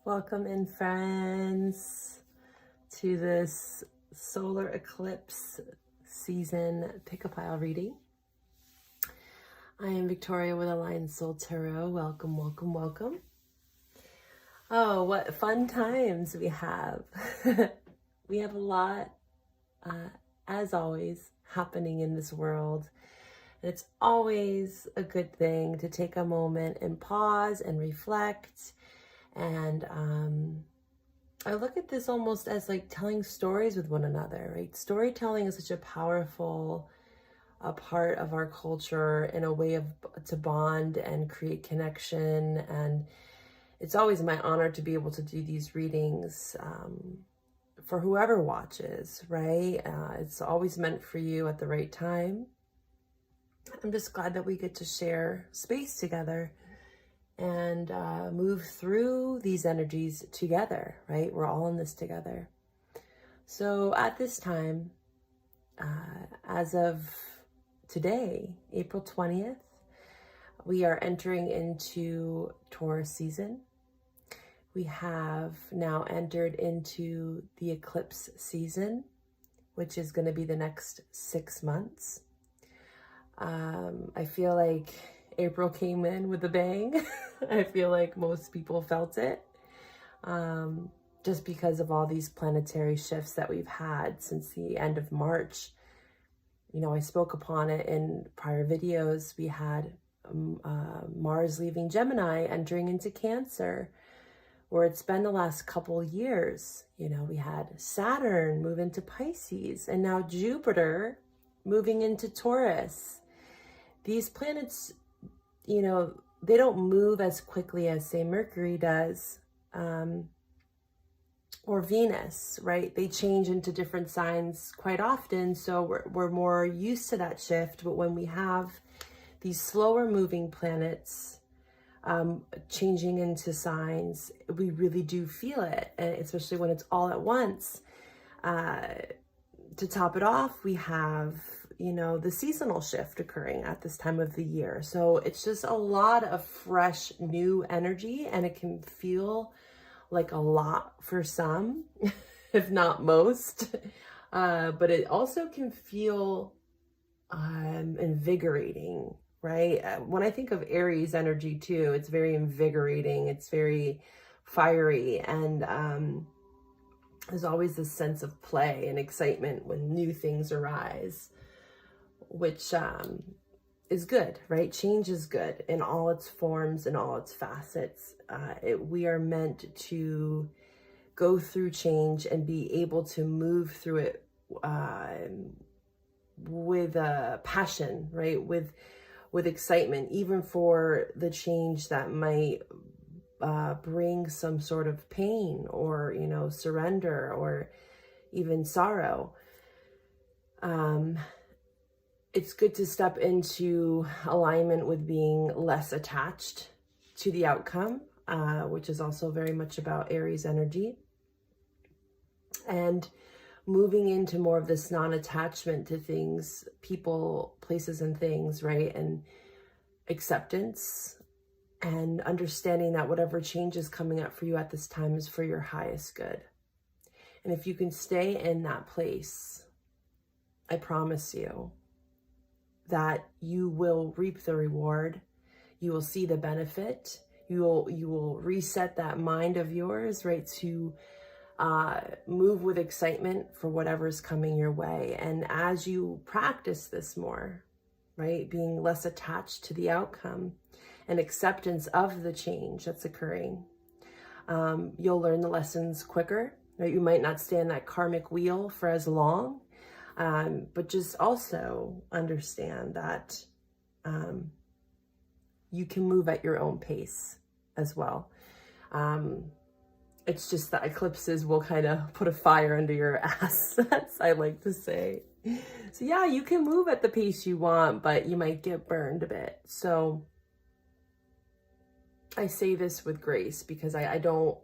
Welcome in, friends, to this solar eclipse season pick-a-pile reading. I am Victoria with Aligned Soul Tarot. Welcome, welcome, welcome. Oh, what fun times we have. We have a lot, as always, happening in this world. And it's always a good thing to take a moment and pause and reflect. And I look at this almost as like telling stories with one another, right? Storytelling is such a powerful part of our culture in a way to bond and create connection. And it's always my honor to be able to do these readings for whoever watches, right? It's always meant for you at the right time. I'm just glad that we get to share space together and move through these energies together, right? We're all in this together. So at this time, as of today, April 20th, we are entering into Taurus season. We have now entered into the eclipse season, which is going to be the next 6 months. I feel like April came in with a bang. I feel like most people felt it, just because of all these planetary shifts that we've had since the end of March. You know, I spoke upon it in prior videos. We had Mars leaving Gemini, entering into Cancer, where it's been the last couple years. You know, we had Saturn move into Pisces, and now Jupiter moving into Taurus. These planets, you know, they don't move as quickly as, say, Mercury does, or Venus, right? They change into different signs quite often, so we're more used to that shift. But when we have these slower moving planets changing into signs, we really do feel it, and especially when it's all at once. To top it off, we have, you know, the seasonal shift occurring at this time of the year. So it's just a lot of fresh, new energy, and it can feel like a lot for some, if not most. But it also can feel invigorating, right? When I think of Aries energy too, it's very invigorating. It's very fiery, and there's always this sense of play and excitement when new things arise, which is good, right? Change is good in all its forms and all its facets. We are meant to go through change and be able to move through it with passion, right? With excitement, even for the change that might bring some sort of pain or, you know, surrender or even sorrow. It's good to step into alignment with being less attached to the outcome, which is also very much about Aries energy, and moving into more of this non-attachment to things, people, places, and things, right? And acceptance, and understanding that whatever change is coming up for you at this time is for your highest good. And if you can stay in that place, I promise you that you will reap the reward. You will see the benefit. You will reset that mind of yours, right, to move with excitement for whatever's coming your way. And as you practice this more, right, being less attached to the outcome and acceptance of the change that's occurring, you'll learn the lessons quicker, right? You might not stay in that karmic wheel for as long, but just also understand that you can move at your own pace as well. It's just that eclipses will kind of put a fire under your ass, as I like to say. So yeah, you can move at the pace you want, but you might get burned a bit. So I say this with grace, because I don't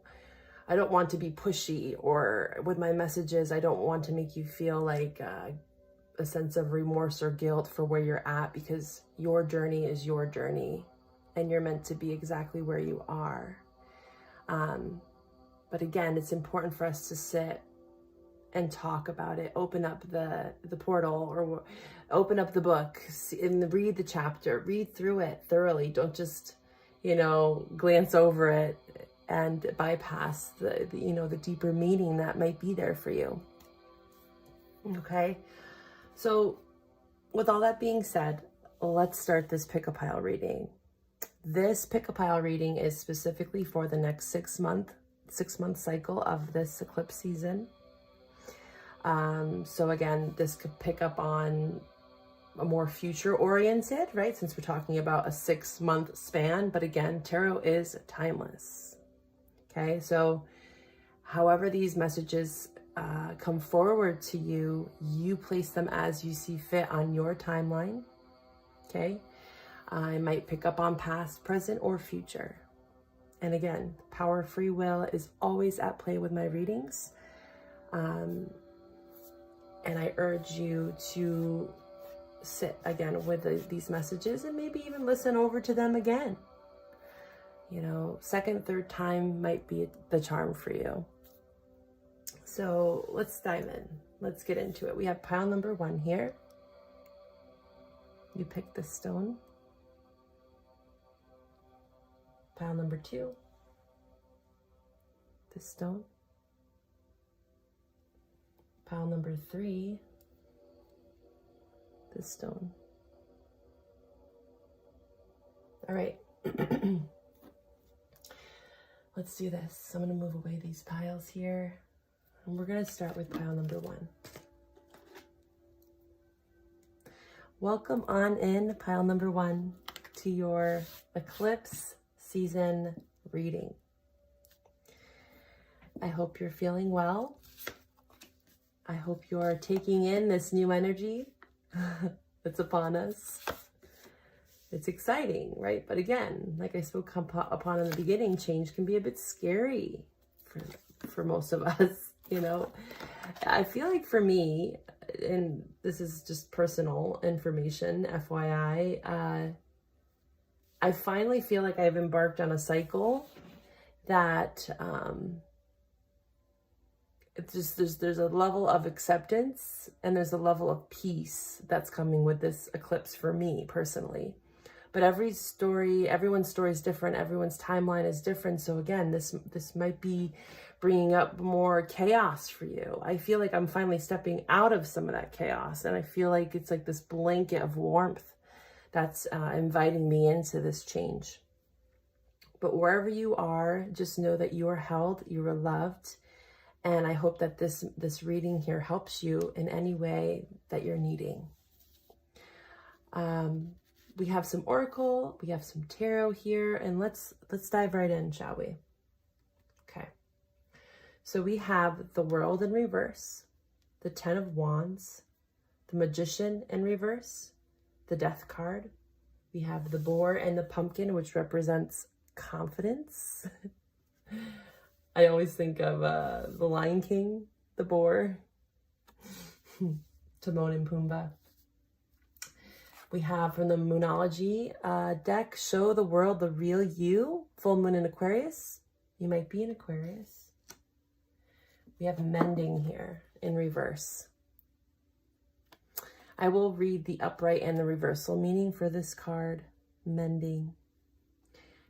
want to be pushy, or with my messages, I don't want to make you feel like a sense of remorse or guilt for where you're at, because your journey is your journey and you're meant to be exactly where you are. But again, it's important for us to sit and talk about it. Open up the portal, or open up the book and read the chapter. Read through it thoroughly. Don't just, glance over it and bypass the deeper meaning that might be there for you. Okay? So with all that being said, let's start this pick-a-pile reading. This pick-a-pile reading is specifically for the next 6-month cycle of this eclipse season. So again, this could pick up on a more future oriented, right? Since we're talking about a 6-month span, but again, tarot is timeless. Okay. So however these messages come forward to you, you place them as you see fit on your timeline. Okay. I might pick up on past, present, or future. And again, power of free will is always at play with my readings. And I urge you to sit again with these messages and maybe even listen over to them again. Second, third time might be the charm for you. So let's dive in. Let's get into it. We have pile number 1 here. You pick the stone. Pile number 2. The stone. Pile number 3. The stone. All right. Let's do this. I'm going to move away these piles here. And we're going to start with pile number 1. Welcome on in, pile number 1, to your eclipse season reading. I hope you're feeling well. I hope you're taking in this new energy that's upon us. It's exciting, right? But again, like I spoke upon in the beginning, change can be a bit scary for most of us, I feel like for me, and this is just personal information, FYI, I finally feel like I've embarked on a cycle that it's just there's a level of acceptance and there's a level of peace that's coming with this eclipse for me personally. But everyone's story is different. Everyone's timeline is different. So again, this might be bringing up more chaos for you. I feel like I'm finally stepping out of some of that chaos, and I feel like it's like this blanket of warmth that's inviting me into this change. But wherever you are, just know that you are held, you are loved, and I hope that this reading here helps you in any way that you're needing. We have some oracle, we have some tarot here, and let's dive right in, shall we? Okay. So we have the World in reverse, the 10 of Wands, the Magician in reverse, the Death card. We have the Boar and the Pumpkin, which represents confidence. I always think of the Lion King, the boar, Timon and Pumbaa. We have from the Moonology deck, Show the World the Real You, full moon in Aquarius. You might be in Aquarius. We have Mending here in reverse. I will read the upright and the reversal meaning for this card, Mending.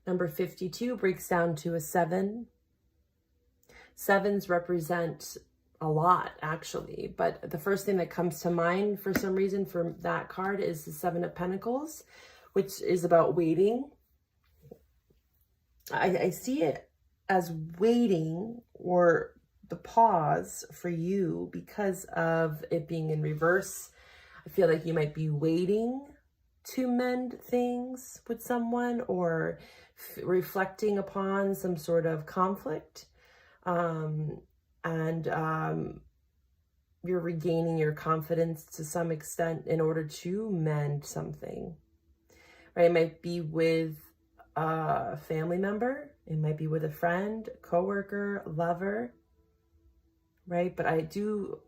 Number 52 breaks down to a 7. 7s represent a lot, actually, but the first thing that comes to mind for some reason for that card is the 7 of Pentacles, which is about waiting. I see it as waiting, or the pause for you, because of it being in reverse. I feel like you might be waiting to mend things with someone, or reflecting upon some sort of conflict. You're regaining your confidence to some extent in order to mend something, right? It might be with a family member. It might be with a friend, coworker, lover, right? But I do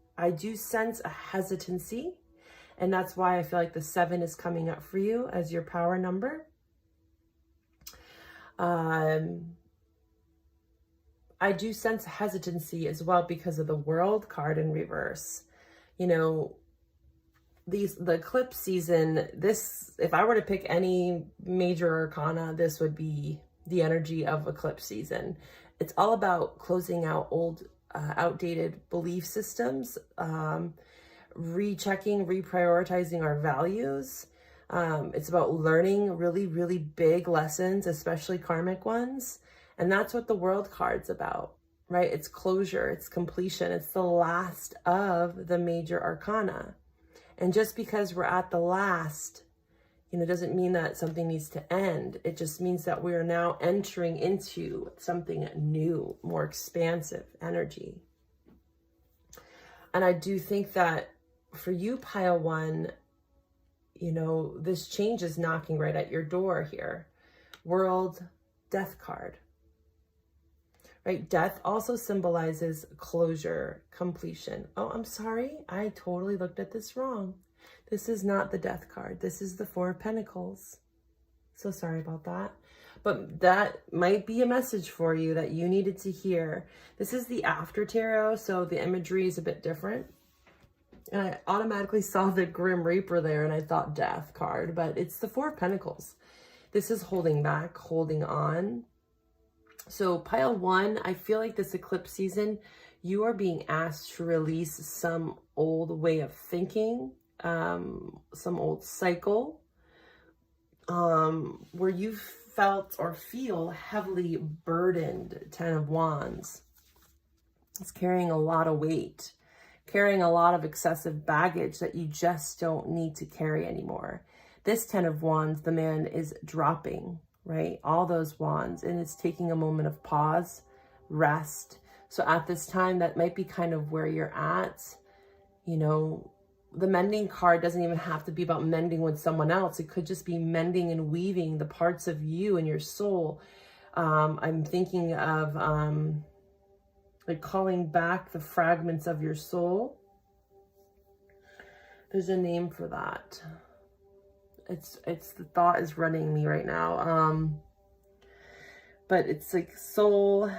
sense a hesitancy, and that's why I feel like the 7 is coming up for you as your power number. I do sense hesitancy as well because of the World card in reverse. You know, the eclipse season, this, if I were to pick any major arcana, this would be the energy of eclipse season. It's all about closing out old, outdated belief systems, rechecking, reprioritizing our values. It's about learning really, really big lessons, especially karmic ones. And that's what the World card's about, right? It's closure, it's completion. It's the last of the major arcana. And just because we're at the last, you know, doesn't mean that something needs to end. It just means that we are now entering into something new, more expansive energy. And I do think that for you, Pile 1, you know, this change is knocking right at your door here. World, Death card. Right? Death also symbolizes closure, completion. Oh, I'm sorry. I totally looked at this wrong. This is not the Death card. This is the Four of Pentacles. So sorry about that. But that might be a message for you that you needed to hear. This is the After Tarot, so the imagery is a bit different. And I automatically saw the Grim Reaper there and I thought Death card, but it's the Four of Pentacles. This is holding back, holding on. So Pile 1, I feel like this eclipse season, you are being asked to release some old way of thinking, some old cycle, where you felt or feel heavily burdened. Ten of Wands. It's carrying a lot of weight, carrying a lot of excessive baggage that you just don't need to carry anymore. This Ten of Wands, the man is dropping, right? All those wands, and it's taking a moment of pause, rest. So at this time, that might be kind of where you're at. You know, the mending card doesn't even have to be about mending with someone else. It could just be mending and weaving the parts of you and your soul. I'm thinking of like calling back the fragments of your soul. There's a name for that. It's the thought is running me right now. But it's like soul,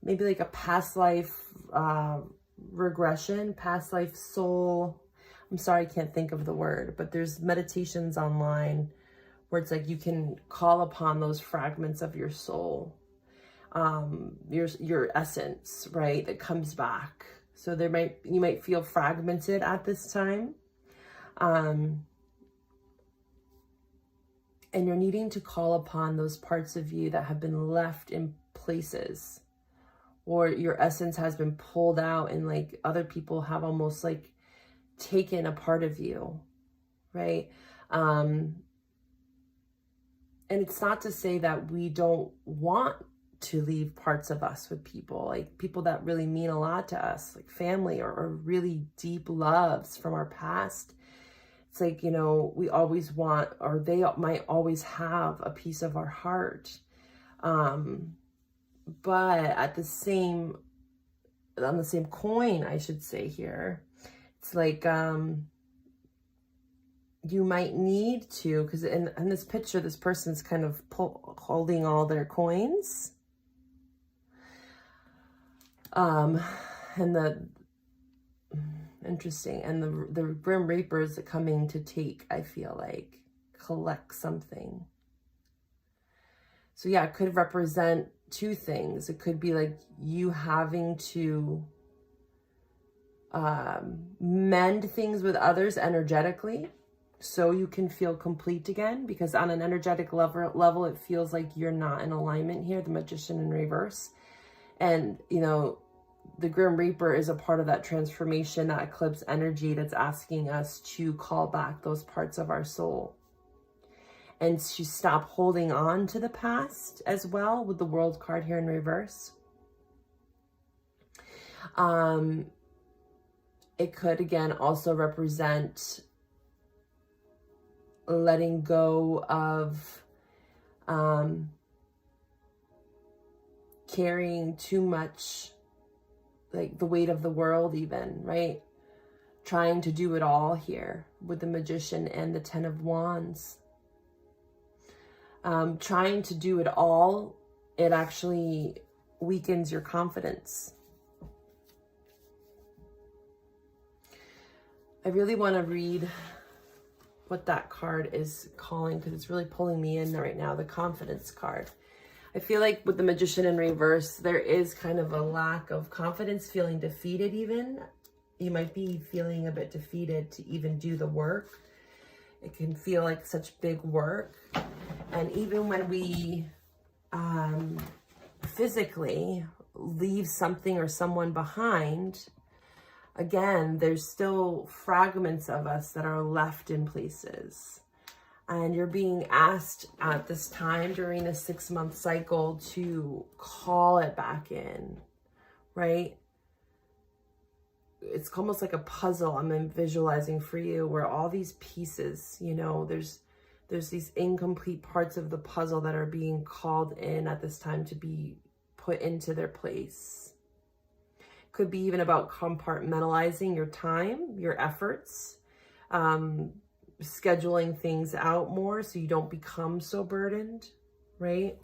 maybe like a past life regression, past life soul. I'm sorry, I can't think of the word, but there's meditations online where it's like you can call upon those fragments of your soul, your essence, right, that comes back. So you might feel fragmented at this time. And you're needing to call upon those parts of you that have been left in places, or your essence has been pulled out and like other people have almost like taken a part of you, right? And it's not to say that we don't want to leave parts of us with people, like people that really mean a lot to us, like family or really deep loves from our past. It's like, you know, we always want, or they might always have a piece of our heart. But at the same, on the same coin, I should say here, it's like, you might need to, because in this picture, this person's kind of holding all their coins. And interesting. And the Grim Reaper is coming to take, I feel like, collect something. So yeah, it could represent two things. It could be like you having to mend things with others energetically so you can feel complete again, because on an energetic level, it feels like you're not in alignment here, the Magician in reverse. And, you know, the Grim Reaper is a part of that transformation, that eclipse energy that's asking us to call back those parts of our soul and to stop holding on to the past as well, with the World card here in reverse. It could, again, also represent letting go of carrying too much, like the weight of the world even, right? Trying to do it all here with the Magician and the Ten of Wands. Trying to do it all it actually weakens your confidence. I really want to read what that card is calling, because it's really pulling me in right now, the confidence card. I feel like with the Magician in reverse, there is kind of a lack of confidence, feeling defeated even. You might be feeling a bit defeated to even do the work. It can feel like such big work. And even when we physically leave something or someone behind, again, there's still fragments of us that are left in places. And you're being asked at this time during a 6-month cycle to call it back in, right? It's almost like a puzzle I'm visualizing for you, where all these pieces, you know, there's these incomplete parts of the puzzle that are being called in at this time to be put into their place. Could be even about compartmentalizing your time, your efforts, scheduling things out more so you don't become so burdened, right?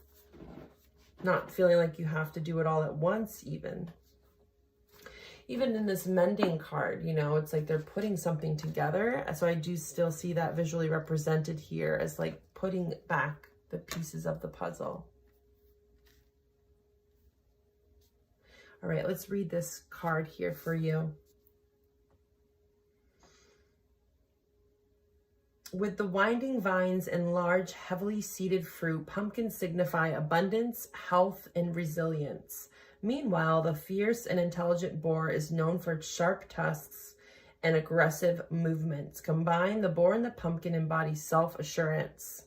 Not feeling like you have to do it all at once even. Even in this mending card, you know, it's like they're putting something together. So I do still see that visually represented here as like putting back the pieces of the puzzle. All right, let's read this card here for you. With the winding vines and large, heavily seeded fruit, pumpkins signify abundance, health, and resilience. Meanwhile, the fierce and intelligent boar is known for its sharp tusks and aggressive movements. Combined, the boar and the pumpkin embody self-assurance.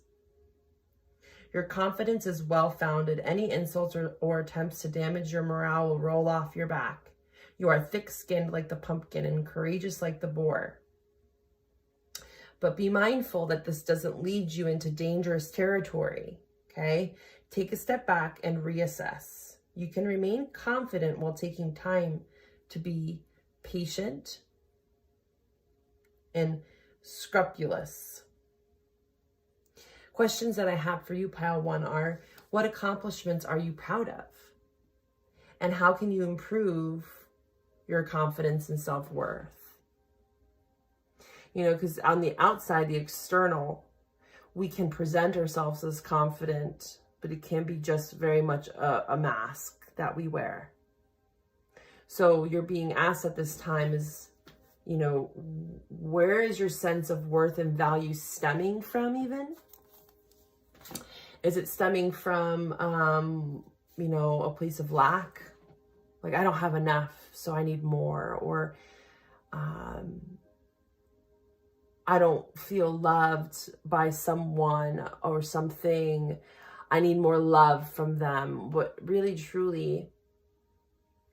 Your confidence is well-founded. Any insults or attempts to damage your morale will roll off your back. You are thick-skinned like the pumpkin and courageous like the boar. But be mindful that this doesn't lead you into dangerous territory, okay? Take a step back and reassess. You can remain confident while taking time to be patient and scrupulous. Questions that I have for you, pile one, are: what accomplishments are you proud of? And how can you improve your confidence and self-worth? You know, because on the outside, the external, we can present ourselves as confident, but it can be just very much a mask that we wear. So you're being asked at this time is, you know, where is your sense of worth and value stemming from even? Is it stemming from, you know, a place of lack? Like, I don't have enough, so I need more. Or I don't feel loved by someone or something. I need more love from them. What really, truly,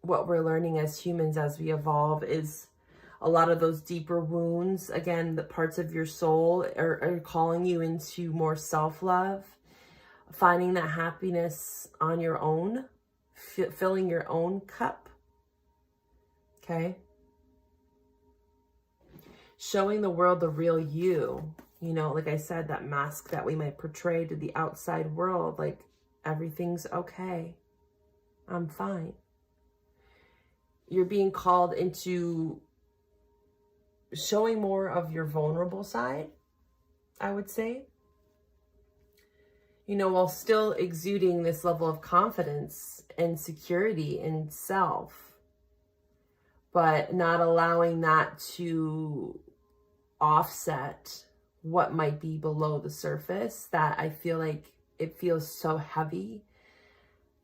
what we're learning as humans as we evolve is a lot of those deeper wounds. Again, the parts of your soul are calling you into more self-love, finding that happiness on your own, filling your own cup, okay? Showing the world the real you. You know, like I said, that mask that we might portray to the outside world, like everything's okay. I'm fine. You're being called into showing more of your vulnerable side, I would say. You know, while still exuding this level of confidence and security in self, but not allowing that to offset what might be below the surface, that I feel like it feels so heavy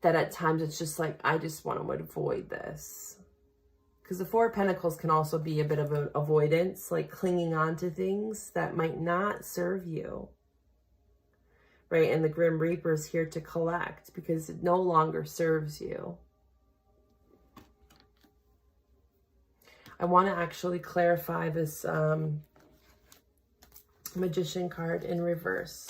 that at times it's just like, I just want to avoid this. Because the Four of Pentacles can also be a bit of an avoidance, like clinging on to things that might not serve you, right? And the Grim Reaper is here to collect because it no longer serves you. I want to actually clarify this Magician card in reverse.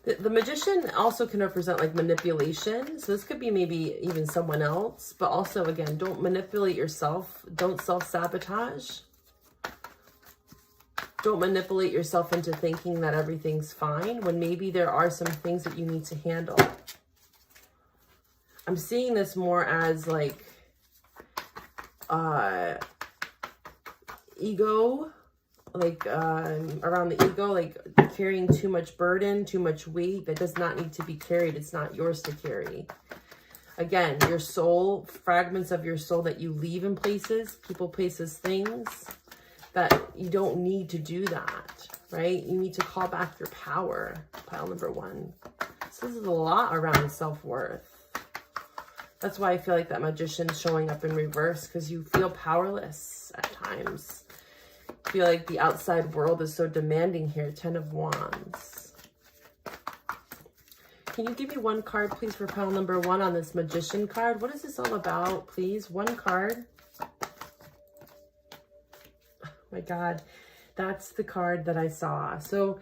The Magician also can represent like manipulation. So this could be maybe even someone else, but also, again, don't manipulate yourself. Don't self-sabotage. Don't manipulate yourself into thinking that everything's fine when maybe there are some things that you need to handle. I'm seeing this more as like ego, like around the ego, like carrying too much burden, too much weight that does not need to be carried. It's not yours to carry. Again, your soul, fragments of your soul that you leave in places, people, places, things, that you don't need to do that, right? You need to call back your power, pile number 1. So this is a lot around self-worth. That's why I feel like that Magician's showing up in reverse, because you feel powerless at times. I feel like the outside world is so demanding here. 10 of Wands. Can you give me one card, please, for pile number 1 on this Magician card? What is this all about, please? One card. Oh my God. That's the card that I saw. So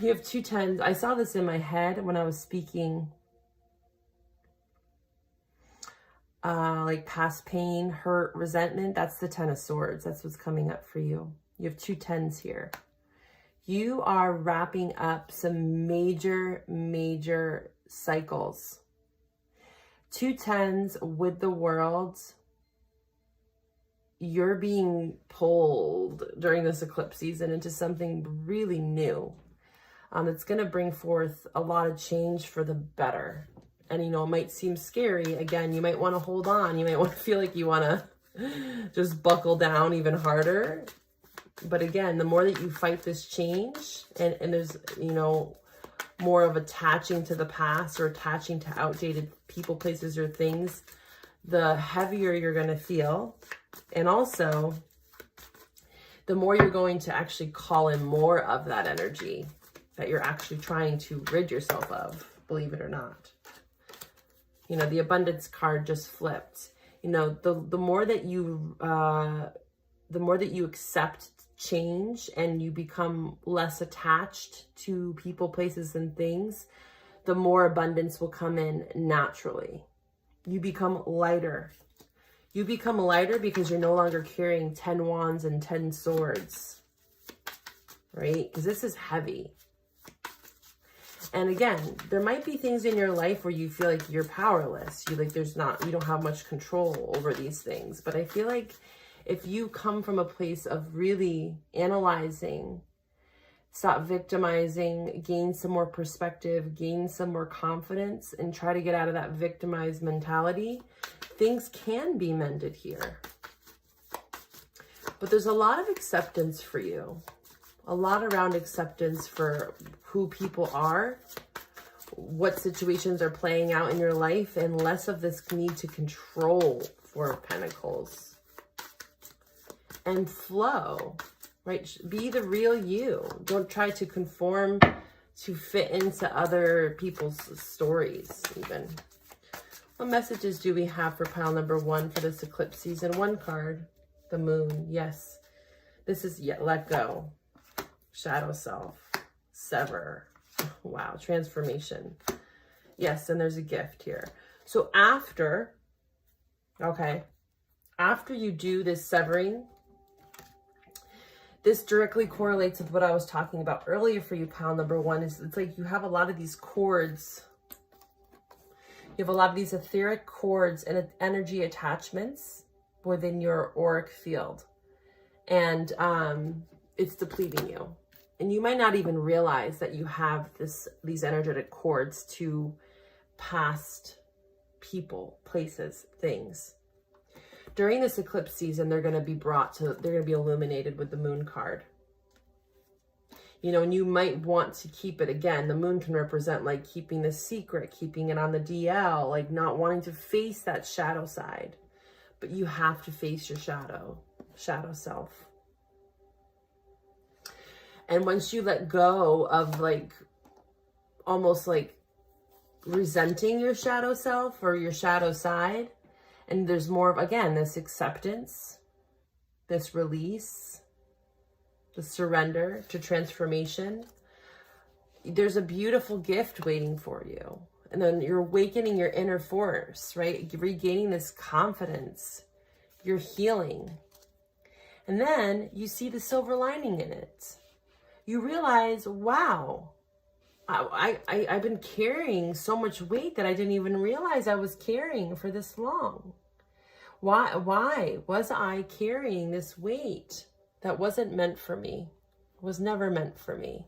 you have 2 10s. I saw this in my head when I was speaking. Like past pain, hurt, resentment. That's the 10 of Swords. That's what's coming up for you. You have 2 10s here. You are wrapping up some major, major cycles. 2 10s with the World. You're being pulled during this eclipse season into something really new. It's going to bring forth a lot of change for the better. And, you know, it might seem scary. Again, you might want to hold on. You might want to feel like you want to just buckle down even harder. But again, the more that you fight this change, and there's, you know, more of attaching to the past or attaching to outdated people, places, or things, the heavier you're going to feel. And also, the more you're going to actually call in more of that energy that you're actually trying to rid yourself of, believe it or not. You know, the abundance card just flipped. You know, the more that you accept change and you become less attached to people, places, and things, the more abundance will come in naturally. You become lighter. You become lighter because you're no longer carrying 10 wands and 10 swords, right? Because this is heavy. And again, there might be things in your life where you feel like you're powerless. You don't have much control over these things. But I feel like if you come from a place of really analyzing, stop victimizing, gain some more perspective, gain some more confidence, and try to get out of that victimized mentality, things can be mended here. But there's a lot of acceptance for you. A lot around acceptance for who people are, what situations are playing out in your life, and less of this need to control, 4 of Pentacles. And flow, right? Be the real you. Don't try to conform to fit into other people's stories, even. What messages do we have for pile number 1 for this eclipse season? 1 card, the Moon. Yes, this is let go. Shadow self, sever. Wow, transformation. Yes, and there's a gift here. So after you do this severing, this directly correlates with what I was talking about earlier for you, pile number 1, is it's like you have a lot of these cords. You have a lot of these etheric cords and energy attachments within your auric field. And it's depleting you. And you might not even realize that you have these energetic cords to past people, places, things. During this eclipse season, they're going to be illuminated with the Moon card. You know, and you might want to keep it. Again, the Moon can represent like keeping the secret, keeping it on the DL, like not wanting to face that shadow side. But you have to face your shadow self. And once you let go of like, almost like resenting your shadow self or your shadow side, and there's more of, again, this acceptance, this release, the surrender to transformation, there's a beautiful gift waiting for you. And then you're awakening your inner force, right? Regaining this confidence. You're healing. And then you see the silver lining in it. You realize, wow, I've been carrying so much weight that I didn't even realize I was carrying for this long. Why was I carrying this weight that wasn't meant for me? Was never meant for me.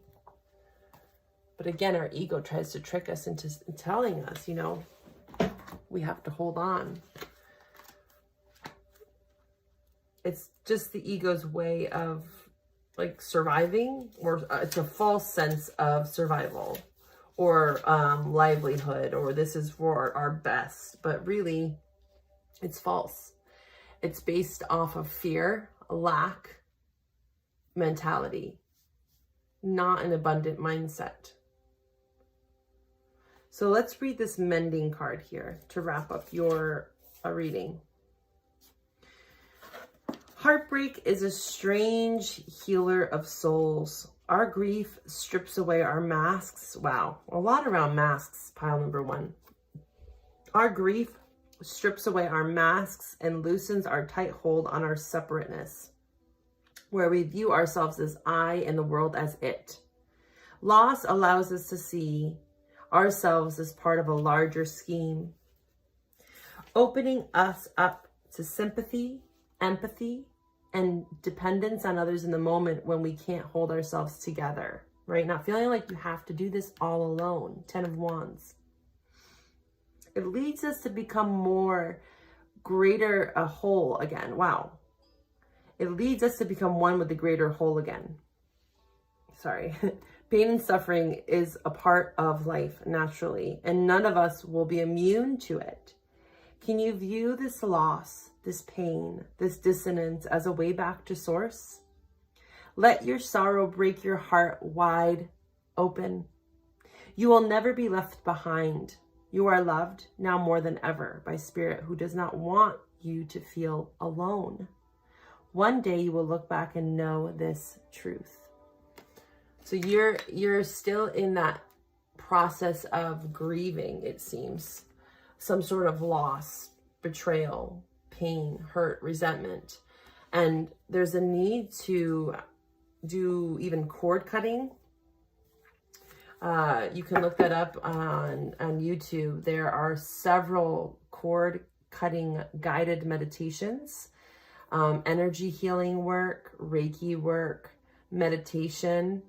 But again, our ego tries to trick us into telling us, you know, we have to hold on. It's just the ego's way of like surviving, or it's a false sense of survival or livelihood, or this is for our best, but really it's false. It's based off of fear, lack mentality, not an abundant mindset. So let's read this mending card here to wrap up your reading. Heartbreak is a strange healer of souls. Our grief strips away our masks. Wow, a lot around masks, pile number 1. Our grief strips away our masks and loosens our tight hold on our separateness, where we view ourselves as I and the world as it. Loss allows us to see ourselves as part of a larger scheme, opening us up to sympathy, empathy, and dependence on others in the moment when we can't hold ourselves together, right? Not feeling like you have to do this all alone. 10 of Wands. It leads us to become more greater a whole again. Wow. It leads us to become one with the greater whole again. Sorry. Pain and suffering is a part of life naturally, and none of us will be immune to it. Can you view this loss, this pain, this dissonance as a way back to source? Let your sorrow break your heart wide open. You will never be left behind. You are loved now more than ever by Spirit, who does not want you to feel alone. One day you will look back and know this truth. So you're still in that process of grieving, it seems. Some sort of loss, betrayal, pain, hurt, resentment. And there's a need to do even cord cutting. You can look that up on YouTube. There are several cord cutting guided meditations, energy healing work, Reiki work, meditation.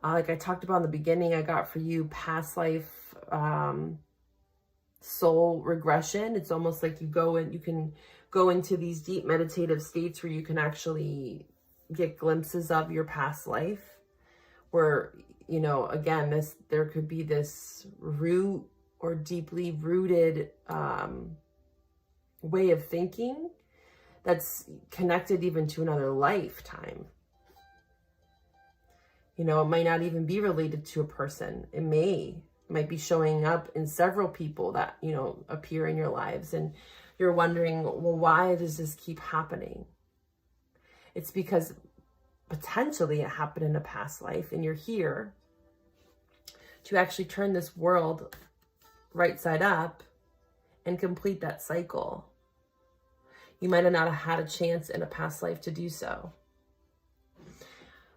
Like I talked about in the beginning, I got for you past life soul regression. It's almost like you can go into these deep meditative states where you can actually get glimpses of your past life, where, you know, again, there could be this root or deeply rooted way of thinking that's connected even to another lifetime. You know, it might not even be related to a person. It might be showing up in several people that, you know, appear in your lives, and you're wondering, well, why does this keep happening? It's because potentially it happened in a past life, and you're here to actually turn this world right side up and complete that cycle. You might have not had a chance in a past life to do so.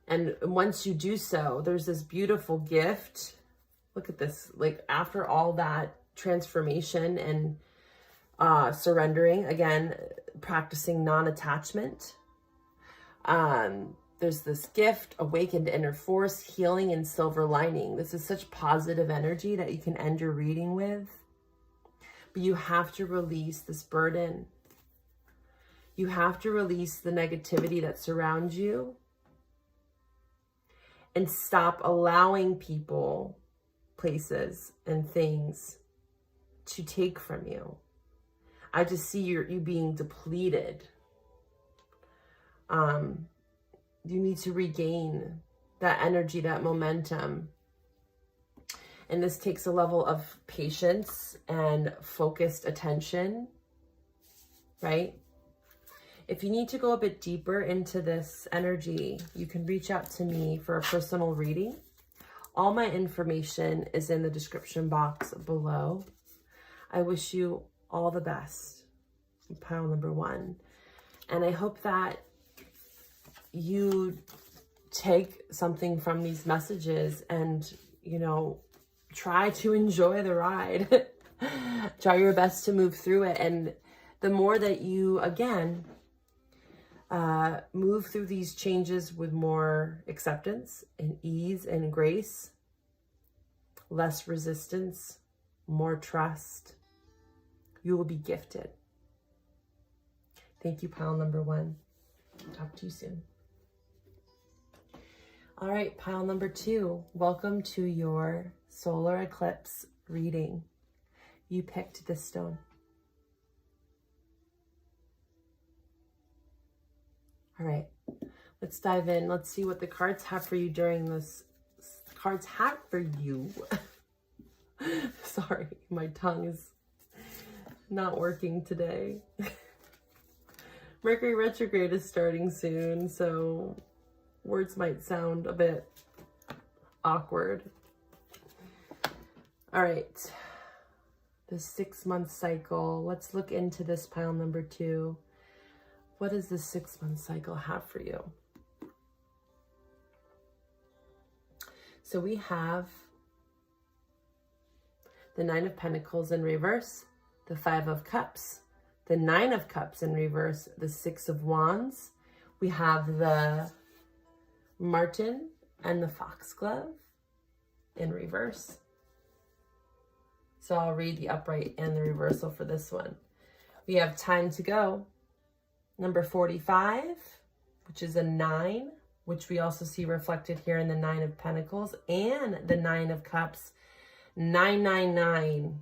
And once you do so, there's this beautiful gift. Look at this, like after all that transformation and surrendering, again, practicing non-attachment. There's this gift, awakened inner force, healing, and silver lining. This is such positive energy that you can end your reading with. But you have to release this burden. You have to release the negativity that surrounds you. And stop allowing people, places, and things to take from you. I just see you being depleted. You need to regain that energy, that momentum. And this takes a level of patience and focused attention, right? If you need to go a bit deeper into this energy, you can reach out to me for a personal reading. All my information is in the description box below. I wish you all the best, pile number 1. And I hope that you take something from these messages and you know, try to enjoy the ride. Try your best to move through it. And the more that you, again, move through these changes with more acceptance and ease and grace, less resistance, more trust, you will be gifted. Thank you, pile number 1. Talk to you soon. All right, pile number 2, welcome to your solar eclipse reading. You picked this stone. All right, let's dive in. Let's see what the cards have for you during this. Cards have for you. Sorry, my tongue is not working today. Mercury retrograde is starting soon, so words might sound a bit awkward. All right, the 6-month cycle. Let's look into this pile number 2. What does the 6-month cycle have for you? So we have the 9 of Pentacles in reverse, the 5 of Cups, the 9 of Cups in reverse, the 6 of Wands. We have the Martin and the Foxglove in reverse. So I'll read the upright and the reversal for this one. We have time to go. Number 45, which is a 9, which we also see reflected here in the 9 of Pentacles and the 9 of Cups. 999.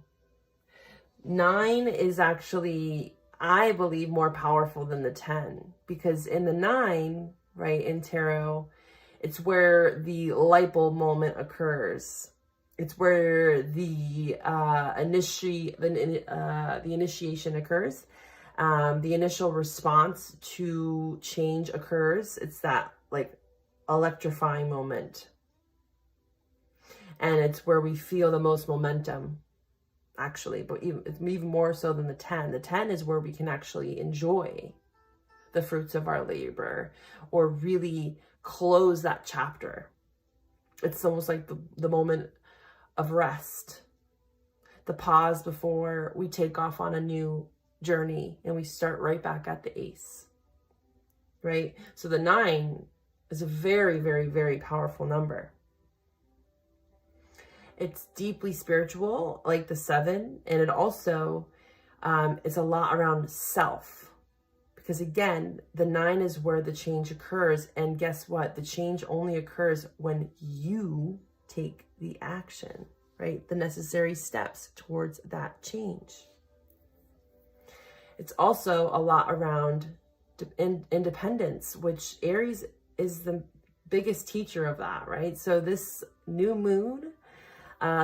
9 is actually, I believe, more powerful than the 10, because in the 9, right, in tarot, it's where the light bulb moment occurs. It's where the initiation occurs. The initial response to change occurs. It's that like electrifying moment. And it's where we feel the most momentum, actually, but even more so than the 10. The 10 is where we can actually enjoy the fruits of our labor or really close that chapter. It's almost like the moment of rest, the pause before we take off on a new journey and we start right back at the ace, right? So the 9 is a very, very, very powerful number. It's deeply spiritual, like the 7, and it also is a lot around self. Because again, the 9 is where the change occurs, and guess what? The change only occurs when you take the action, right? The necessary steps towards that change. It's also a lot around independence, which Aries is the biggest teacher of that, right? So this new moon,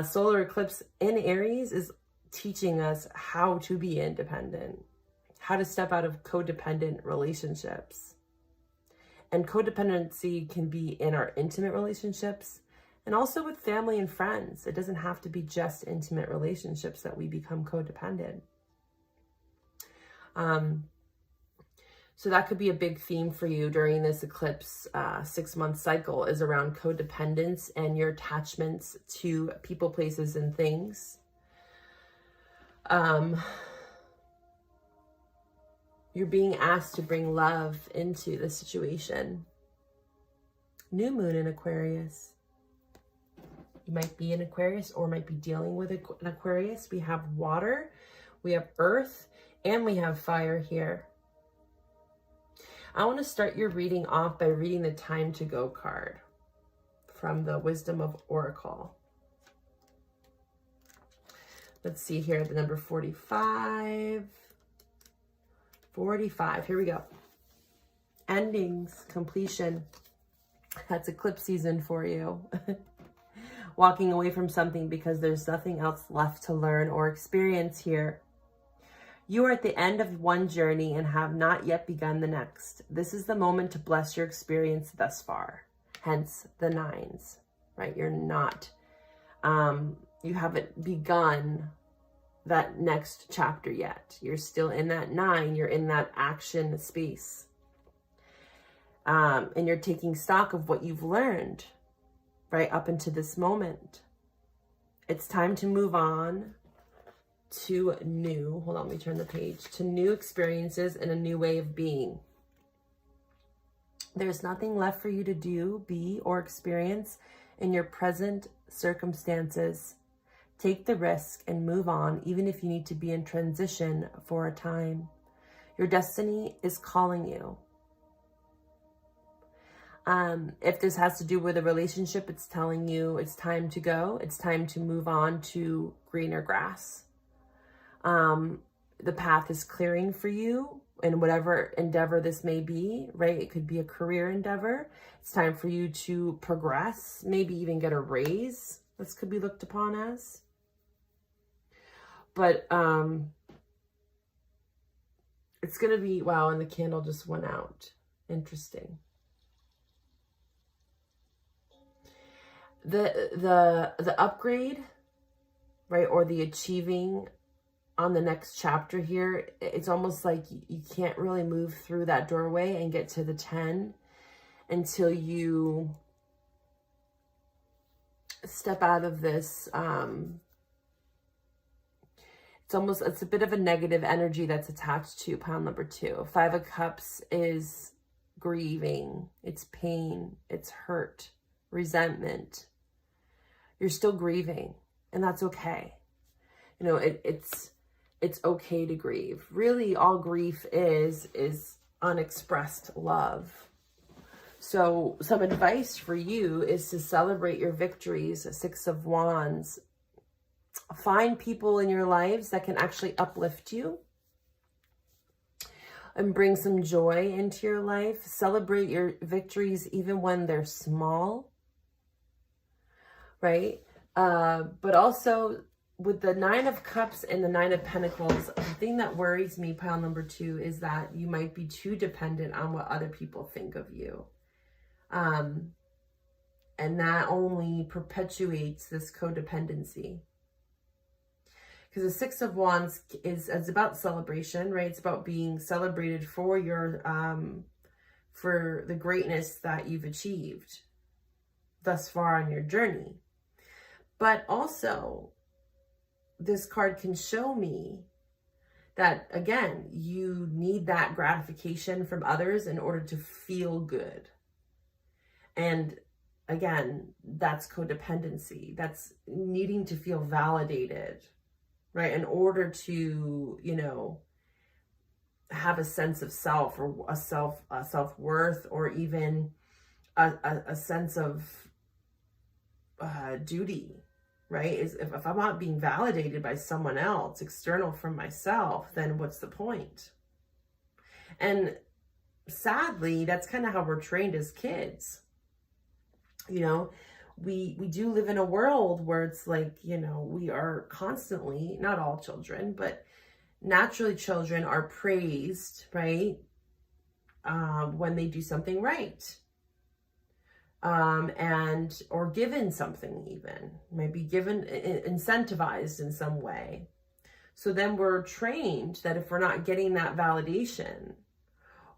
solar eclipse in Aries, is teaching us how to be independent, how to step out of codependent relationships. And codependency can be in our intimate relationships and also with family and friends. It doesn't have to be just intimate relationships that we become codependent. So that could be a big theme for you during this eclipse 6-month cycle, is around codependence and your attachments to people, places, and things. You're being asked to bring love into the situation. New moon in Aquarius. You might be in Aquarius or might be dealing with an Aquarius. We have water, we have earth, and we have fire here. I want to start your reading off by reading the Time to Go card from the Wisdom of Oracle. Let's see here, the number 45. 45, here we go. Endings, completion. That's eclipse season for you. Walking away from something because there's nothing else left to learn or experience here. You are at the end of one journey and have not yet begun the next. This is the moment to bless your experience thus far. Hence the 9s, right? You're not, you haven't begun that next chapter yet. You're still in that 9. You're in that action space. And you're taking stock of what you've learned right up into this moment. It's time to move on to new, hold on, let me turn the page, to new experiences and a new way of being. There's nothing left for you to do, be, or experience in your present circumstances. Take the risk and move on, even if you need to be in transition for a time. Your destiny is calling you. If this has to do with a relationship, it's telling you it's time to go. It's time to move on to greener grass. The path is clearing for you in whatever endeavor this may be, right? It could be a career endeavor. It's time for you to progress, maybe even get a raise. This could be looked upon as. But it's going to be, wow, and the candle just went out. Interesting. The upgrade, right, or the achieving on the next chapter here, it's almost like you can't really move through that doorway and get to the 10 until you step out of this. It's a bit of a negative energy that's attached to pile number 2. 5 of Cups is grieving, it's pain, it's hurt, resentment. You're still grieving, and that's okay. You know, it's okay to grieve. Really, all grief is unexpressed love. So some advice for you is to celebrate your victories. 6 of Wands. Find people in your lives that can actually uplift you and bring some joy into your life. Celebrate your victories even when they're small, right? But also with the 9 of Cups and the 9 of Pentacles, the thing that worries me, pile number 2, is that you might be too dependent on what other people think of you. And that only perpetuates this codependency. Because the 6 of Wands is about celebration, right? It's about being celebrated for your, for the greatness that you've achieved thus far on your journey. But also, this card can show me that, again, you need that gratification from others in order to feel good. And again, that's codependency. That's needing to feel validated, right? In order to, you know, have a sense of self, or a self-worth, or even a sense of duty, right? Is if I'm not being validated by someone else, external from myself, then what's the point? And sadly, that's kind of how we're trained as kids. You know, we do live in a world where it's like, you know, we are constantly, not all children, but naturally children are praised, right? When they do something right. And, or given something even, maybe given, incentivized in some way. So then we're trained that if we're not getting that validation,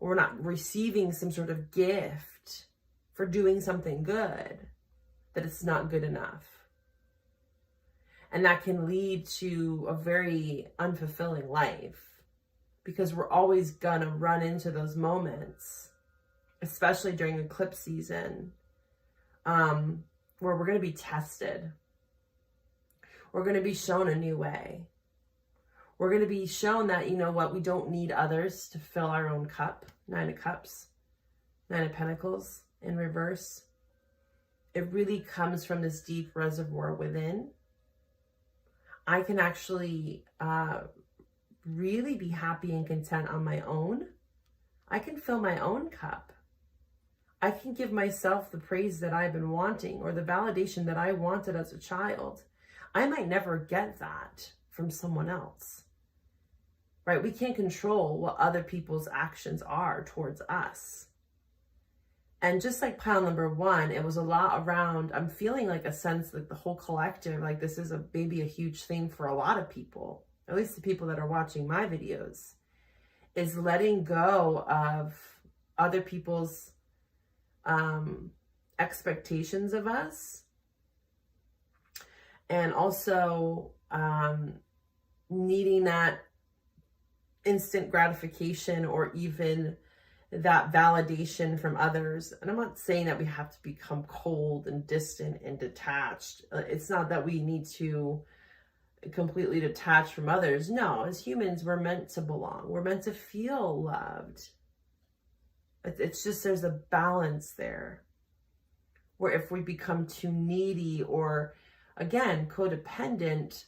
or we're not receiving some sort of gift for doing something good, that it's not good enough. And that can lead to a very unfulfilling life, because we're always gonna run into those moments, especially during eclipse season, where we're going to be tested. We're going to be shown a new way. We're going to be shown that, you know what, we don't need others to fill our own cup. 9 of Cups, 9 of Pentacles in reverse. It really comes from this deep reservoir within. I can actually really be happy and content on my own. I can fill my own cup. I can give myself the praise that I've been wanting, or the validation that I wanted as a child. I might never get that from someone else, right? We can't control what other people's actions are towards us. And just like pile number 1, it was a lot around, I'm feeling like a sense that the whole collective, like this is maybe a huge thing for a lot of people, at least the people that are watching my videos, is letting go of other people's expectations of us, and also needing that instant gratification or even that validation from others. And I'm not saying that we have to become cold and distant and detached. It's not that we need to completely detach from others. No, as humans, we're meant to belong. We're meant to feel loved. It's just there's a balance there, where if we become too needy or, again, codependent,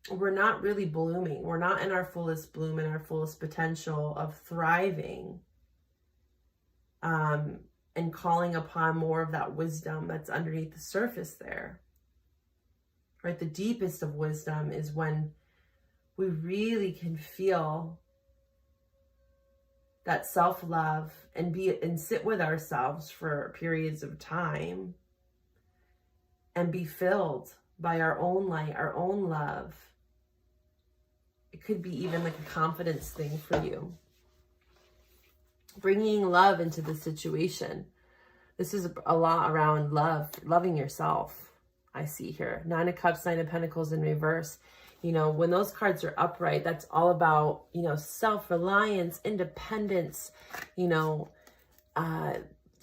we're not really blooming. We're not in our fullest bloom, in our fullest potential of thriving, and calling upon more of that wisdom that's underneath the surface there. Right? The deepest of wisdom is when we really can feel that self-love and sit with ourselves for periods of time and be filled by our own light, our own love. It could be even like a confidence thing for you. Bringing love into the situation. This is a lot around love, loving yourself, I see here. 9 of Cups, 9 of Pentacles in reverse. You know, when those cards are upright, that's all about, you know, self-reliance, independence, you know,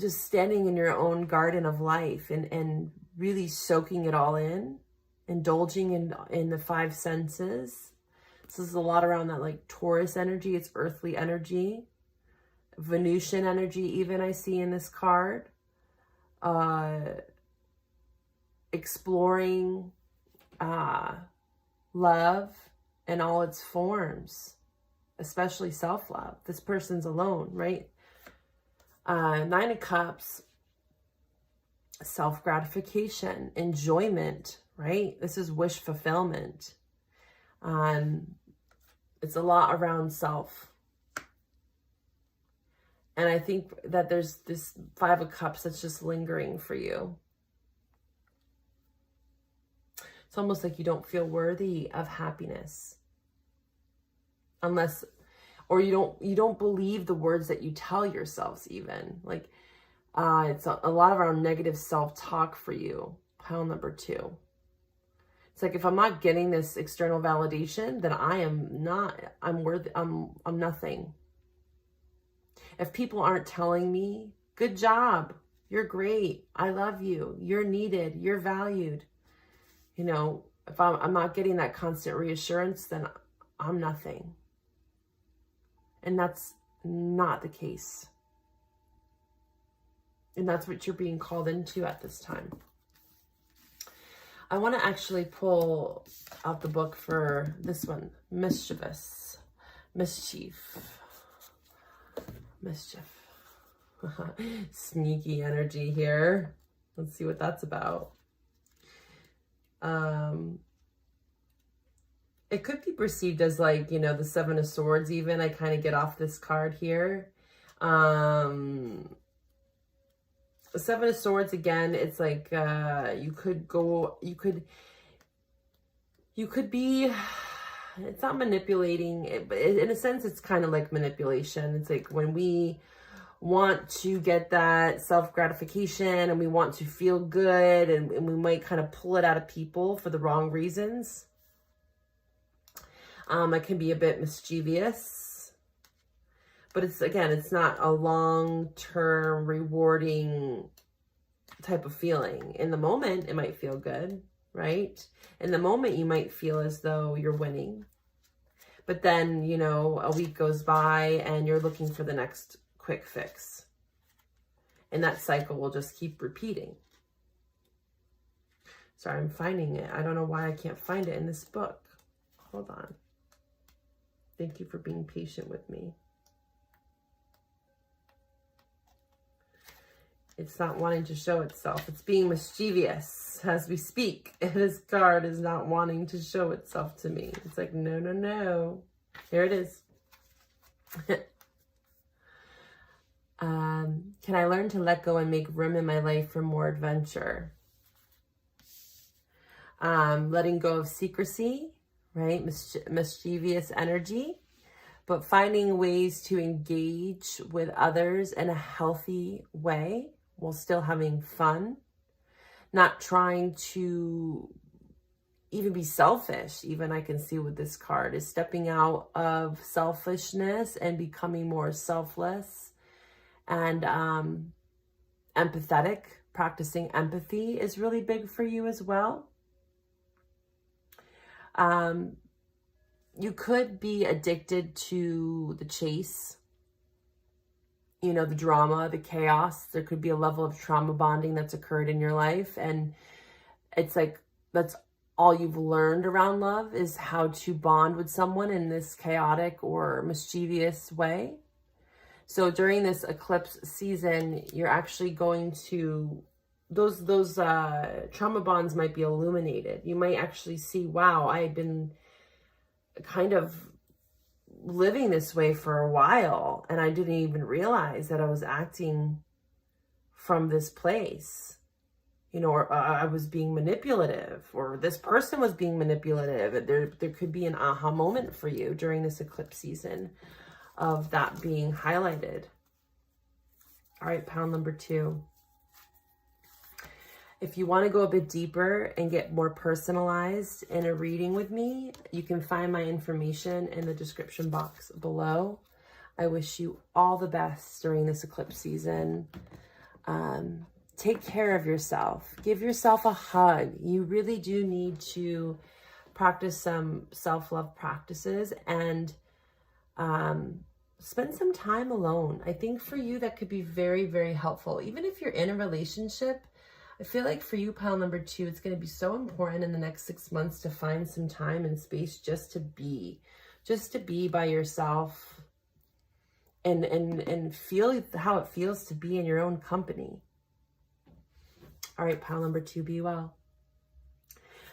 just standing in your own garden of life and really soaking it all in, indulging in the 5 senses. This is a lot around that like Taurus energy. It's earthly energy, Venusian energy, even I see in this card. Exploring, love in all its forms, especially self-love. This person's alone, right? 9 of Cups, self-gratification, enjoyment, right? This is wish fulfillment. It's a lot around self. And I think that there's this 5 of Cups that's just lingering for you. It's almost like you don't feel worthy of happiness. Unless, or you don't believe the words that you tell yourselves even. Like, it's a lot of our negative self-talk for you. Pile number 2. It's like, if I'm not getting this external validation, then I'm worthy, I'm nothing. If people aren't telling me, good job, you're great, I love you, you're needed, you're valued. You know, if I'm not getting that constant reassurance, then I'm nothing. And that's not the case. And that's what you're being called into at this time. I want to actually pull out the book for this one, Mischief. Sneaky energy here. Let's see what that's about. It could be perceived as like, you know, the 7 of Swords even. I kind of get off this card here. The 7 of Swords, again, it's like you could be, it's not manipulating, but in a sense, it's kind of like manipulation. It's like when we want to get that self-gratification and we want to feel good and we might kind of pull it out of people for the wrong reasons. It can be a bit mischievous, but it's not a long-term rewarding type of feeling. In the moment, it might feel good, right? In the moment, you might feel as though you're winning, but then, you know, a week goes by and you're looking for the next quick fix. And that cycle will just keep repeating. Sorry, I'm finding it. I don't know why I can't find it in this book. Hold on. Thank you for being patient with me. It's not wanting to show itself. It's being mischievous as we speak. And this card is not wanting to show itself to me. It's like, no, no, no. Here it is. Can I learn to let go and make room in my life for more adventure? Letting go of secrecy, right? Mischievous energy, but finding ways to engage with others in a healthy way while still having fun. not trying to even be selfish. Even I can see with this card is stepping out of selfishness and becoming more selfless and empathetic. Practicing empathy is really big for you as well. You could be addicted to the chase, you know, the drama, the chaos. There could be a level of trauma bonding that's occurred in your life. And it's like, that's all you've learned around love, is how to bond with someone in this chaotic or mischievous way. So during this eclipse season, you're actually going to, those trauma bonds might be illuminated. You might actually see, wow, I had been kind of living this way for a while, and I didn't even realize that I was acting from this place, you know, or I was being manipulative, or this person was being manipulative. There could be an aha moment for you during this eclipse season of that being highlighted. All right, pile number 2. If you want to go a bit deeper and get more personalized in a reading with me, you can find my information in the description box below. I wish you all the best during this eclipse season. Take care of yourself. Give yourself a hug. You really do need to practice some self-love practices and spend some time alone. I think for you that could be very, very helpful. Even if you're in a relationship, I feel like for you, pile number 2, it's going to be so important in the next 6 months to find some time and space just to be by yourself and feel how it feels to be in your own company. All right, pile number 2, be well.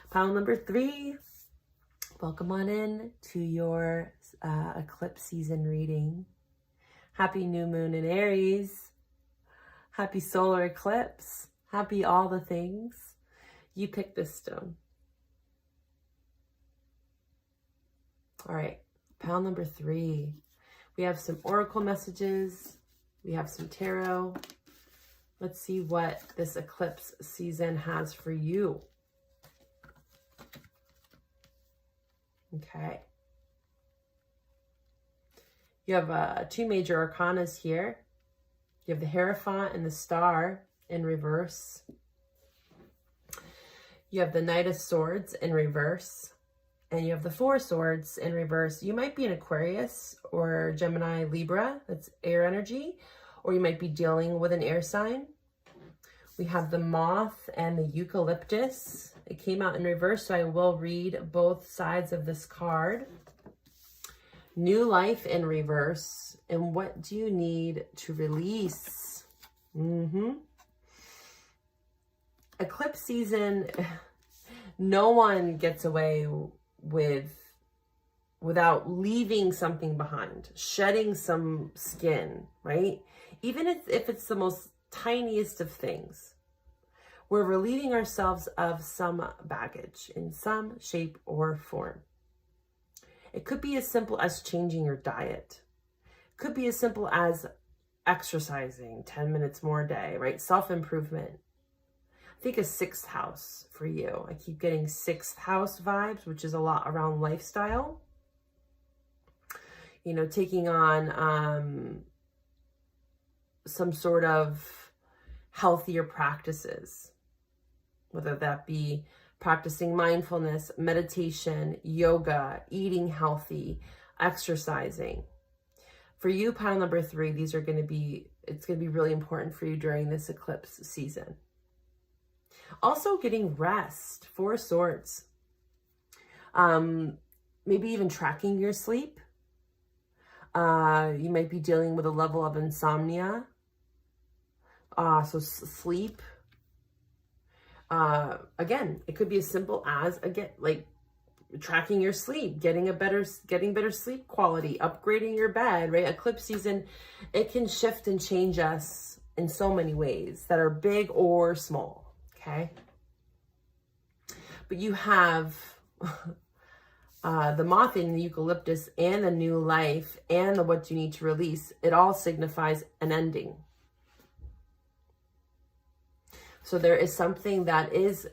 Pile number 3, welcome on in to your eclipse season reading. Happy new moon in Aries. Happy solar eclipse. Happy all the things. You pick this stone. All right, pile number 3. We have some oracle messages. We have some tarot. Let's see what this eclipse season has for you. Okay. You have 2 major arcanas here. You have the Hierophant and the Star in reverse. You have the Knight of Swords in reverse. And you have the 4 Swords in reverse. You might be an Aquarius or Gemini, Libra. That's air energy. Or you might be dealing with an air sign. We have the Moth and the Eucalyptus. It came out in reverse, so I will read both sides of this card. New Life in reverse. And what do you need to release? Eclipse season, no one gets away without leaving something behind, shedding some skin, right? Even if it's the most tiniest of things, we're relieving ourselves of some baggage in some shape or form. It could be as simple as changing your diet. It could be as simple as exercising 10 minutes more a day, right? Self-improvement. I think a 6th house for you. I keep getting 6th house vibes, which is a lot around lifestyle. You know, taking on some sort of healthier practices, whether that be practicing mindfulness, meditation, yoga, eating healthy, exercising. For you, pile number 3, it's going to be really important for you during this eclipse season. Also getting rest, 4 Swords. Maybe even tracking your sleep. You might be dealing with a level of insomnia. So sleep. Again, it could be as simple as, like tracking your sleep, getting better sleep quality, upgrading your bed, right? Eclipse season, it can shift and change us in so many ways that are big or small. Okay. But you have the Moth and the Eucalyptus and the New Life and the what you need to release. It all signifies an ending. So there is something that is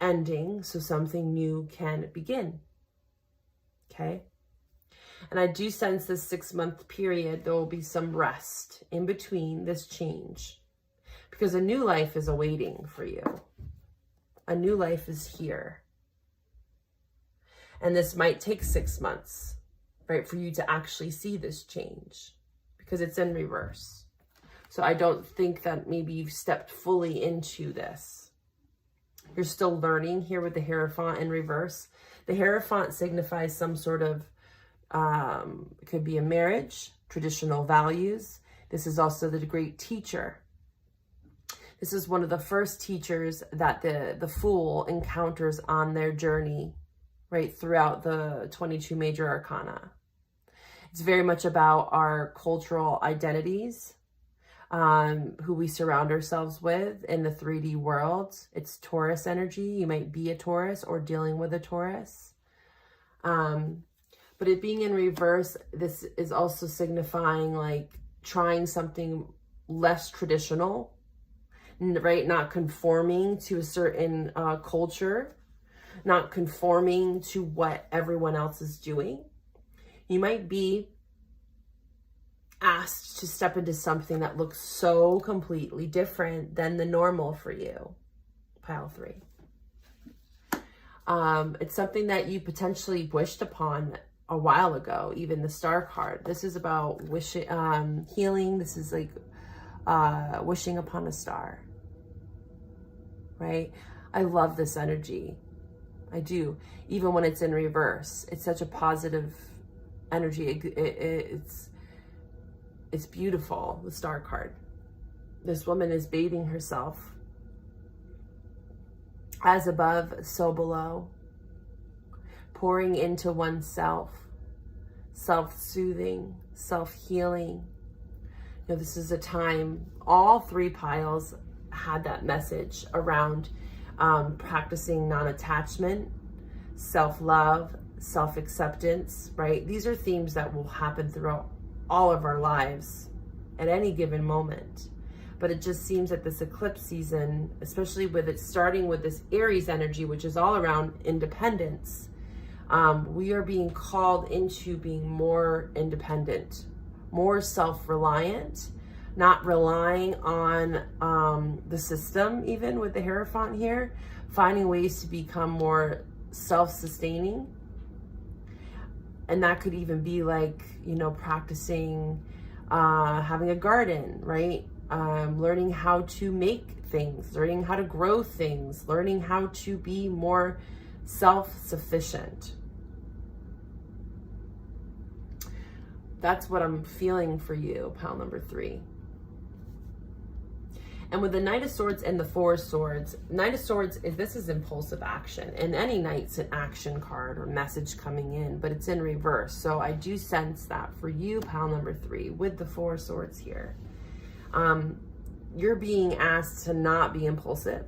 ending, so something new can begin. Okay? And I do sense this 6-month period, there will be some rest in between this change, because a new life is awaiting for you. A new life is here. And this might take 6 months, right, for you to actually see this change, because it's in reverse. So I don't think that maybe you've stepped fully into this. You're still learning here with the Hierophant in reverse. The Hierophant signifies some sort of, it could be a marriage, traditional values. This is also the great teacher. This is one of the first teachers that the Fool encounters on their journey, right, throughout the 22 major arcana. It's very much about our cultural identities, who we surround ourselves with in the 3D world. It's Taurus energy. You might be a Taurus or dealing with a Taurus. But it being in reverse, this is also signifying like trying something less traditional, right? Not conforming to a certain culture, not conforming to what everyone else is doing. You might be asked to step into something that looks so completely different than the normal for you, pile 3. It's something that you potentially wished upon a while ago, even the Star card. This is about wishing, healing. This is like wishing upon a star, right? I love this energy. I do. Even when it's in reverse, it's such a positive energy. It's beautiful, the Star card. This woman is bathing herself. As above, so below. Pouring into oneself. Self-soothing, self-healing. You know, this is a time, all 3 piles had that message around practicing non-attachment, self-love, self-acceptance, right? These are themes that will happen throughout all of our lives at any given moment. But it just seems that this eclipse season, especially with it starting with this Aries energy, which is all around independence, we are being called into being more independent, more self-reliant, not relying on the system, even with the Hierophant here, finding ways to become more self-sustaining. And that could even be like, you know, practicing having a garden, right? Learning how to make things, learning how to grow things, learning how to be more self-sufficient. That's what I'm feeling for you, pile number 3. And with the Knight of Swords and the Four of Swords, Knight of Swords, this is impulsive action. And any Knight's an action card or message coming in, but it's in reverse. So I do sense that for you, pile number 3, with the Four of Swords here. You're being asked to not be impulsive,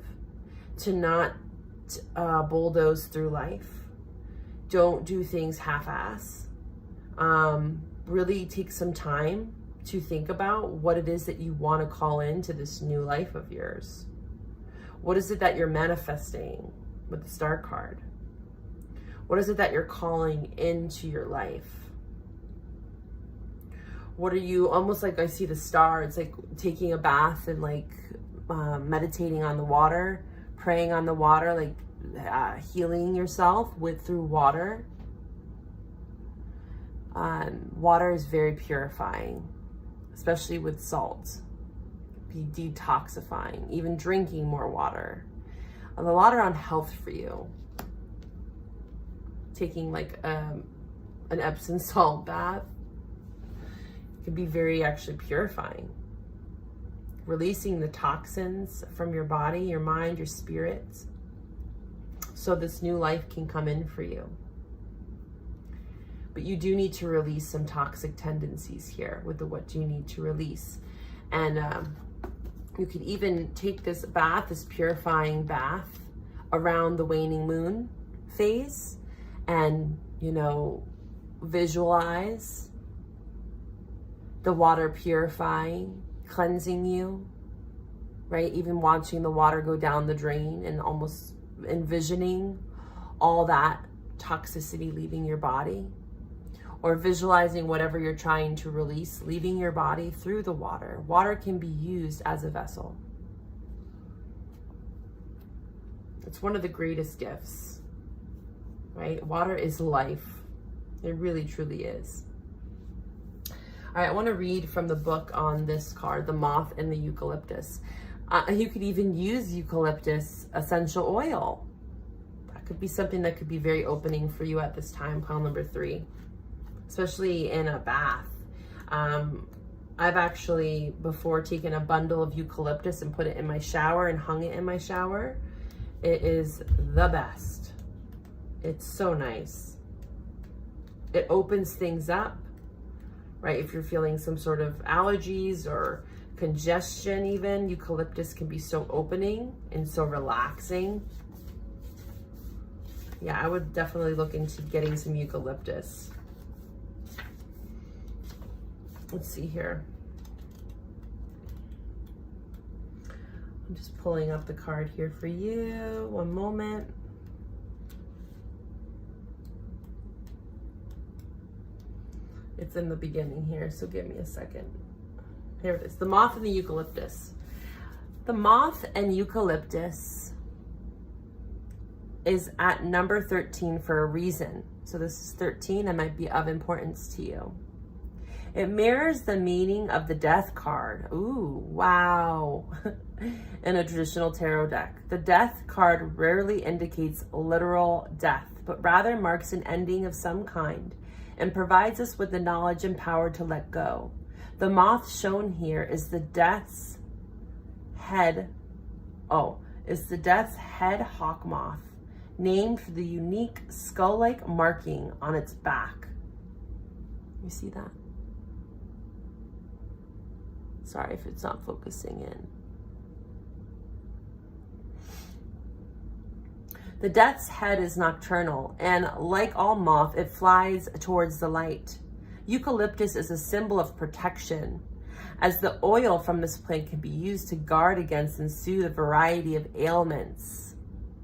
to not bulldoze through life. Don't do things half-ass. Really take some time to think about what it is that you want to call into this new life of yours. What is it that you're manifesting with the Star card? What is it that you're calling into your life? What are you, almost like I see the star, it's like taking a bath and like meditating on the water, praying on the water, like healing yourself through water. Water is very purifying, especially with salt. Be detoxifying, even drinking more water. A lot around health for you. Taking like an Epsom salt bath can be very actually purifying. Releasing the toxins from your body, your mind, your spirit, so this new life can come in for you. But you do need to release some toxic tendencies here with the what you need to release. And you could even take this bath, this purifying bath, around the waning moon phase and, you know, visualize the water purifying, cleansing you, right? Even watching the water go down the drain and almost envisioning all that toxicity leaving your body, or visualizing whatever you're trying to release leaving your body through the water. Water can be used as a vessel. It's one of the greatest gifts, right? Water is life. It really, truly is. All right, I want to read from the book on this card, The Moth and the Eucalyptus. You could even use eucalyptus essential oil. That could be something that could be very opening for you at this time, pile number 3, especially in a bath. I've actually before taken a bundle of eucalyptus and put it in my shower and hung it in my shower. It is the best. It's so nice. It opens things up, right? If you're feeling some sort of allergies or congestion even, eucalyptus can be so opening and so relaxing. Yeah, I would definitely look into getting some eucalyptus. Let's see here. I'm just pulling up the card here for you. One moment. It's in the beginning here, so give me a second. Here it is, the moth and the eucalyptus. The moth and eucalyptus is at number 13 for a reason. So this is 13 and might be of importance to you. It mirrors the meaning of the death card. Ooh, wow. In a traditional tarot deck. The death card rarely indicates literal death, but rather marks an ending of some kind and provides us with the knowledge and power to let go. The moth shown here is the death's head. Is the death's head hawk moth, named for the unique skull-like marking on its back. You see that? Sorry if it's not focusing in. The death's head is nocturnal, and like all moth, it flies towards the light. Eucalyptus is a symbol of protection, as the oil from this plant can be used to guard against and soothe a variety of ailments.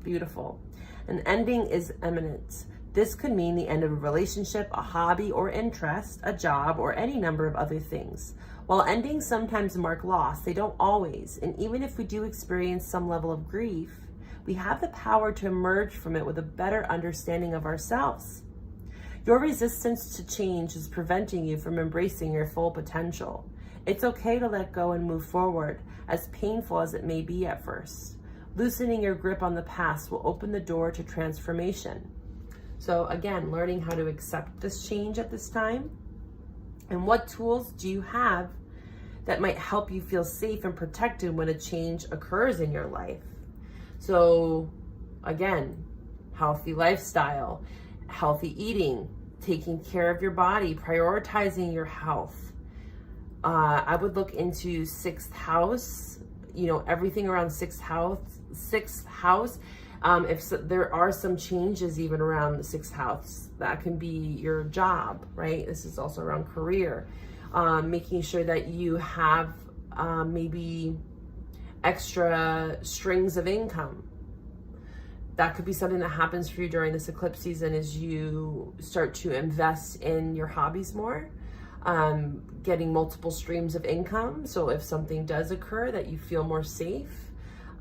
Beautiful. An ending is imminent. This could mean the end of a relationship, a hobby or interest, a job, or any number of other things. While endings sometimes mark loss, they don't always. And even if we do experience some level of grief, we have the power to emerge from it with a better understanding of ourselves. Your resistance to change is preventing you from embracing your full potential. It's okay to let go and move forward, as painful as it may be at first. Loosening your grip on the past will open the door to transformation. So again, learning how to accept this change at this time. And what tools do you have that might help you feel safe and protected when a change occurs in your life? So again, healthy lifestyle, healthy eating, taking care of your body, prioritizing your health. I would look into 6th house, everything around 6th house. There are some changes even around the 6th house, that can be your job, right? This is also around career. Making sure that you have maybe extra strings of income. That could be something that happens for you during this eclipse season as you start to invest in your hobbies more, getting multiple streams of income. So if something does occur, that you feel more safe.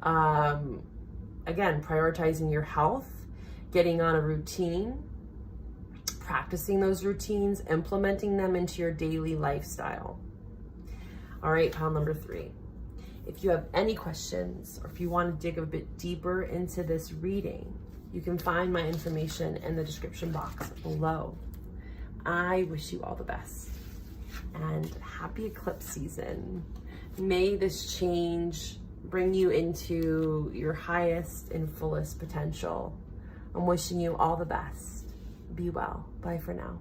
Again, prioritizing your health, getting on a routine, practicing those routines, implementing them into your daily lifestyle. All right, pile number 3. If you have any questions or if you want to dig a bit deeper into this reading, you can find my information in the description box below. I wish you all the best and happy eclipse season. May this change bring you into your highest and fullest potential. I'm wishing you all the best. Be well. Bye for now.